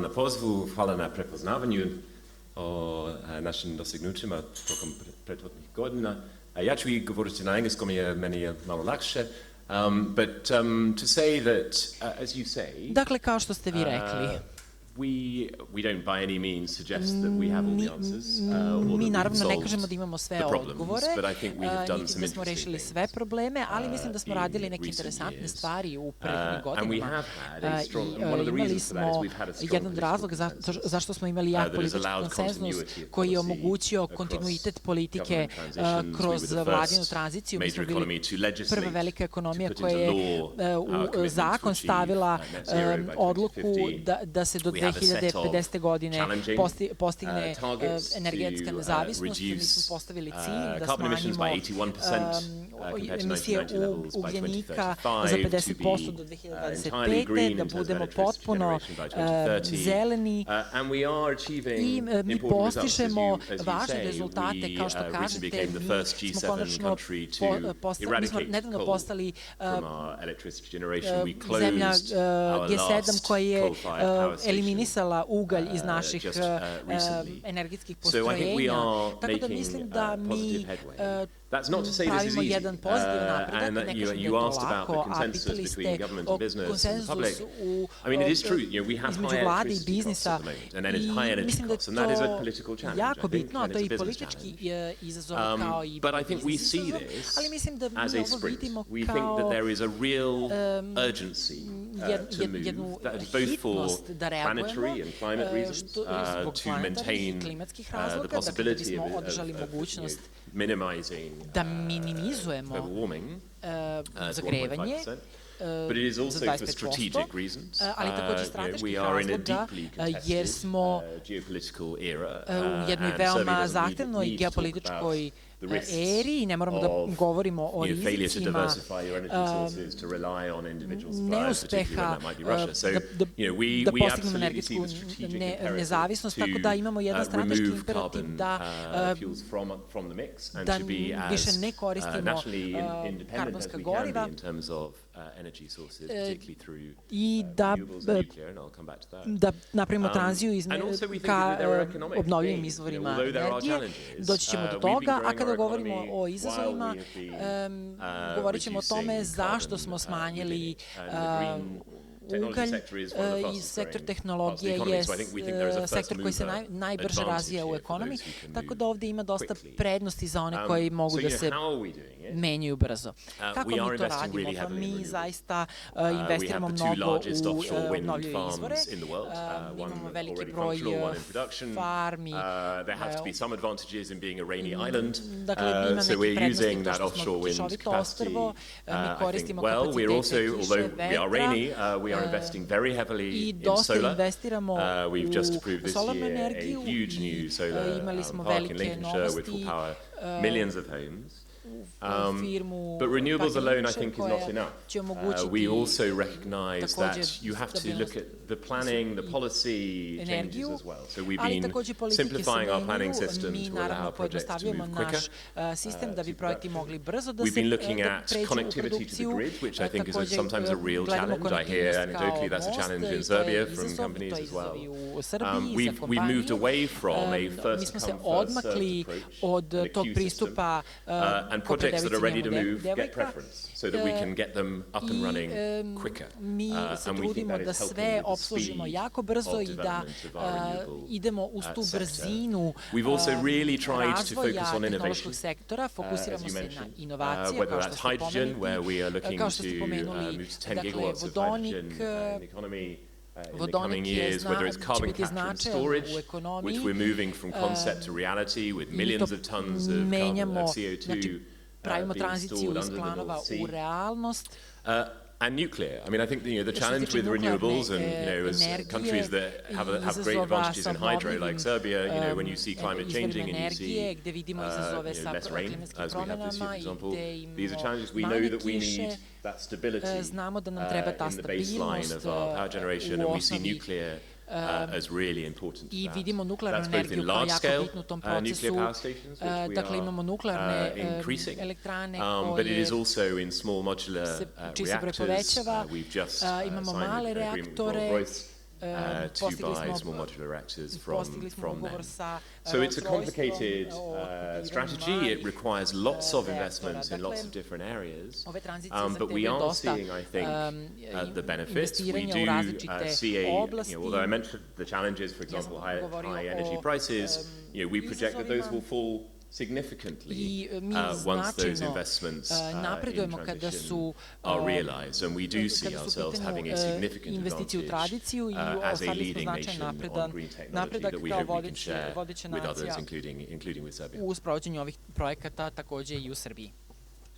na pozivu, hvala na prepoznavanju o našim dostignućima tokom prethodnih godina. Ja ću i govoriti na engleskom jer meni je malo lakše. But to say that, as you say... Dakle, kao što ste vi rekli, we don't by any means suggest that we have all the answers. Mi naravno ne kažemo da imamo sve odgovore, niti da smo rešili sve probleme, ali mislim da smo radili neke interesantne stvari u prethodnim godinama. I imali smo jedan od razloga zašto smo imali jak politički konsenzus koji je omogućio kontinuitet politike kroz vladinu tranziciju. Mi smo bili prva velika ekonomija koja je u zakon stavila odluku da se do 2050. godine postigne energetska nezavisnost. Mi smo postavili cilj da smanjimo emisije ugljenika za 50% do 2025. da budemo potpuno zeleni i mi postižemo važne rezultate, kao što kažete, mi smo konačno nedavno postali zemlja G7 koja je eliminisala ugalj iz naših energetskih postrojenja. Tako da mislim da mi pravimo jedan pozitivan napredak, ne kažem da je to lako, a pitali ste o konsenzusu između vlade i biznisa i mislim da je to jako bitno, a to je i politički izazov kao i biznis izazov, ali mislim da mi ovo vidimo kao jednu hitnost da reagujemo zbog planetarnih i klimatskih razloga, dakle da bismo održali mogućnost da minimizujemo zagrevanje za 25%, ali takođe strateških razloga, jer smo u jednoj veoma zahtevnoj geopolitičkoj eri i ne moramo da govorimo o rizicima neuspeha da postignemo energetsku nezavisnost, tako da imamo jedan strateški imperativ da više ne koristimo karbonska goriva i da napravimo tranziju ka obnovljivim izvorima energije. Doći ćemo do toga, a kada govorimo o izazovima, govorit ćemo o tome zašto smo smanjili ugalj i sektor tehnologije je sektor koji se najbrže razvija u ekonomiji, tako da ovdje ima dosta prednosti za one koji mogu da se menjaju brzo. Kako mi to radimo? Pa mi zaista investiramo mnogo u obnovljive izvore, mi imamo veliki broj farmi, dakle ima neki prednosti to što smo kišovito ostrvo, mi koristimo kapacitete kiše, vetra, i dosta investiramo u solarnu energiju i imali smo velike novosti u firmu Vukadinovića koja će omogućiti takođe energiju, ali takođe politike se menjaju. Mi naravno pojednostavljamo naš sistem da bi projekti mogli brzo da pređu u produkciju. Takođe gledamo konektivnost kao most i to je izazov, to je izazov i u Srbiji za kompaniju. Mi smo se odmakli od tog pristupa ko pred devojcima imamo devojka. Mi se trudimo da sve obslužimo jako brzo i da idemo uz tu brzinu razvoja tehnološkog sektora, fokusiramo se na inovacije, kao što ste pomenuli, dakle, vodonik će biti značajan u ekonomiji, mi to menjamo, znači pravimo tranziciju iz planova u realnost. And nuclear. I mean, I think the challenge with renewables and as countries that have great advantages in hydro, like Serbia, when you see climate changing and you see less rain, as we have this year, for example, these are challenges. We know that we need that stability in the baseline of our power generation, and we see nuclear as really important. I vidimo nuklearnu energiju kao jako bitnu u tom procesu. Dakle, imamo nuklearne elektrane koje čiji se broj povećava. Imamo male reaktore to buy small modular reactors from them. So it's a complicated strategy. It requires lots of investments in lots of different areas. But we are seeing, I think, the benefits. We do see although I mentioned the challenges, for example, high energy prices, we project that those will fall significantly once those investments in transition are realized, and we do see ourselves having a significant advantage as a leading nation on green technology that we hope we can share with others, including with Serbia. U sprovođenju ovih projekata takođe i u Srbiji.